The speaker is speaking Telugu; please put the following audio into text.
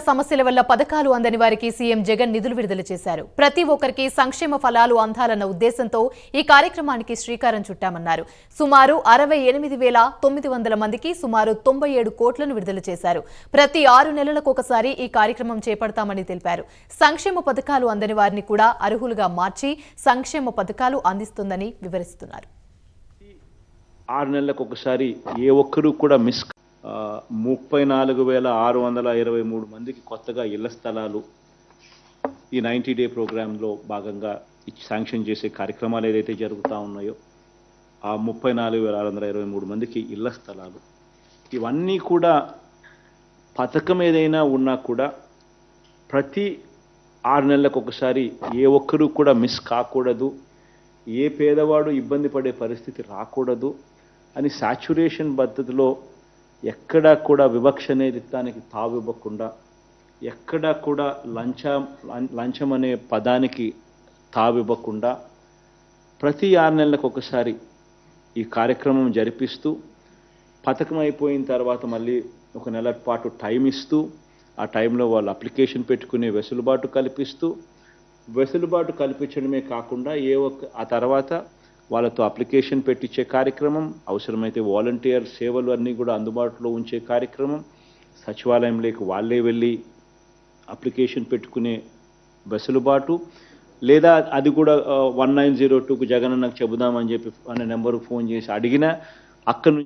సమస్యల వల్ల పథకాలు అందని వారికి సీఎం జగన్ నిధులు విడుదల చేశారు. ప్రతి ఒక్కరికి సంక్షేమ ఫలాలు అందాలన్న ఉద్దేశంతో ఈ కార్యక్రమానికి శ్రీకారం చుట్టామన్నారు. సుమారు 68,900 మందికి సుమారు 97 కోట్లను విడుదల చేశారు. ప్రతి 6 నెలలకు ఒకసారి ఈ కార్యక్రమం చేపడతామని తెలిపారు. సంక్షేమ పథకాలు అందని వారిని కూడా అర్హులుగా మార్చి సంక్షేమ పథకాలు అందిస్తుందని వివరిస్తున్నారు. 6 నెలలకు ఒకసారి ఏ ఒక్కరూ కూడా మిస్ 34,623 మందికి కొత్తగా ఇళ్ల స్థలాలు ఈ 90 డే ప్రోగ్రాంలో భాగంగా శాంక్షన్ చేసే కార్యక్రమాలు ఏదైతే జరుగుతూ ఉన్నాయో ఆ 34,623 మందికి ఇళ్ల స్థలాలు ఇవన్నీ కూడా పథకం ఏదైనా ఉన్నా కూడా ప్రతి 6 నెలలకు ఒకసారి ఏ ఒక్కరూ కూడా మిస్ కాకూడదు, ఏ పేదవాడు ఇబ్బంది పడే పరిస్థితి రాకూడదు అని సాచ్యురేషన్ పద్ధతిలో ఎక్కడా కూడా వివక్ష నేరిత్తానికి తావివ్వకుండా, ఎక్కడా కూడా లంచం అనే పదానికి తావివ్వకుండా ప్రతి 6 నెలలకు ఒకసారి ఈ కార్యక్రమం జరిపిస్తూ పథకం అయిపోయిన తర్వాత మళ్ళీ 1 నెల పాటు టైం ఇస్తూ ఆ టైంలో వాళ్ళు అప్లికేషన్ పెట్టుకునే వెసులుబాటు కల్పించడమే కాకుండా ఆ తర్వాత వాళ్ళతో అప్లికేషన్ పెట్టించే కార్యక్రమం, అవసరమైతే వాలంటీర్ సేవలు అన్నీ కూడా అందుబాటులో ఉంచే కార్యక్రమం, సచివాలయంలోకి వాళ్ళే వెళ్ళి అప్లికేషన్ పెట్టుకునే వెసులుబాటు, లేదా అది కూడా 1902కు జగన్ నాకు చెబుదామని చెప్పి అనే నెంబర్కు ఫోన్ చేసి అడిగినా అక్కడి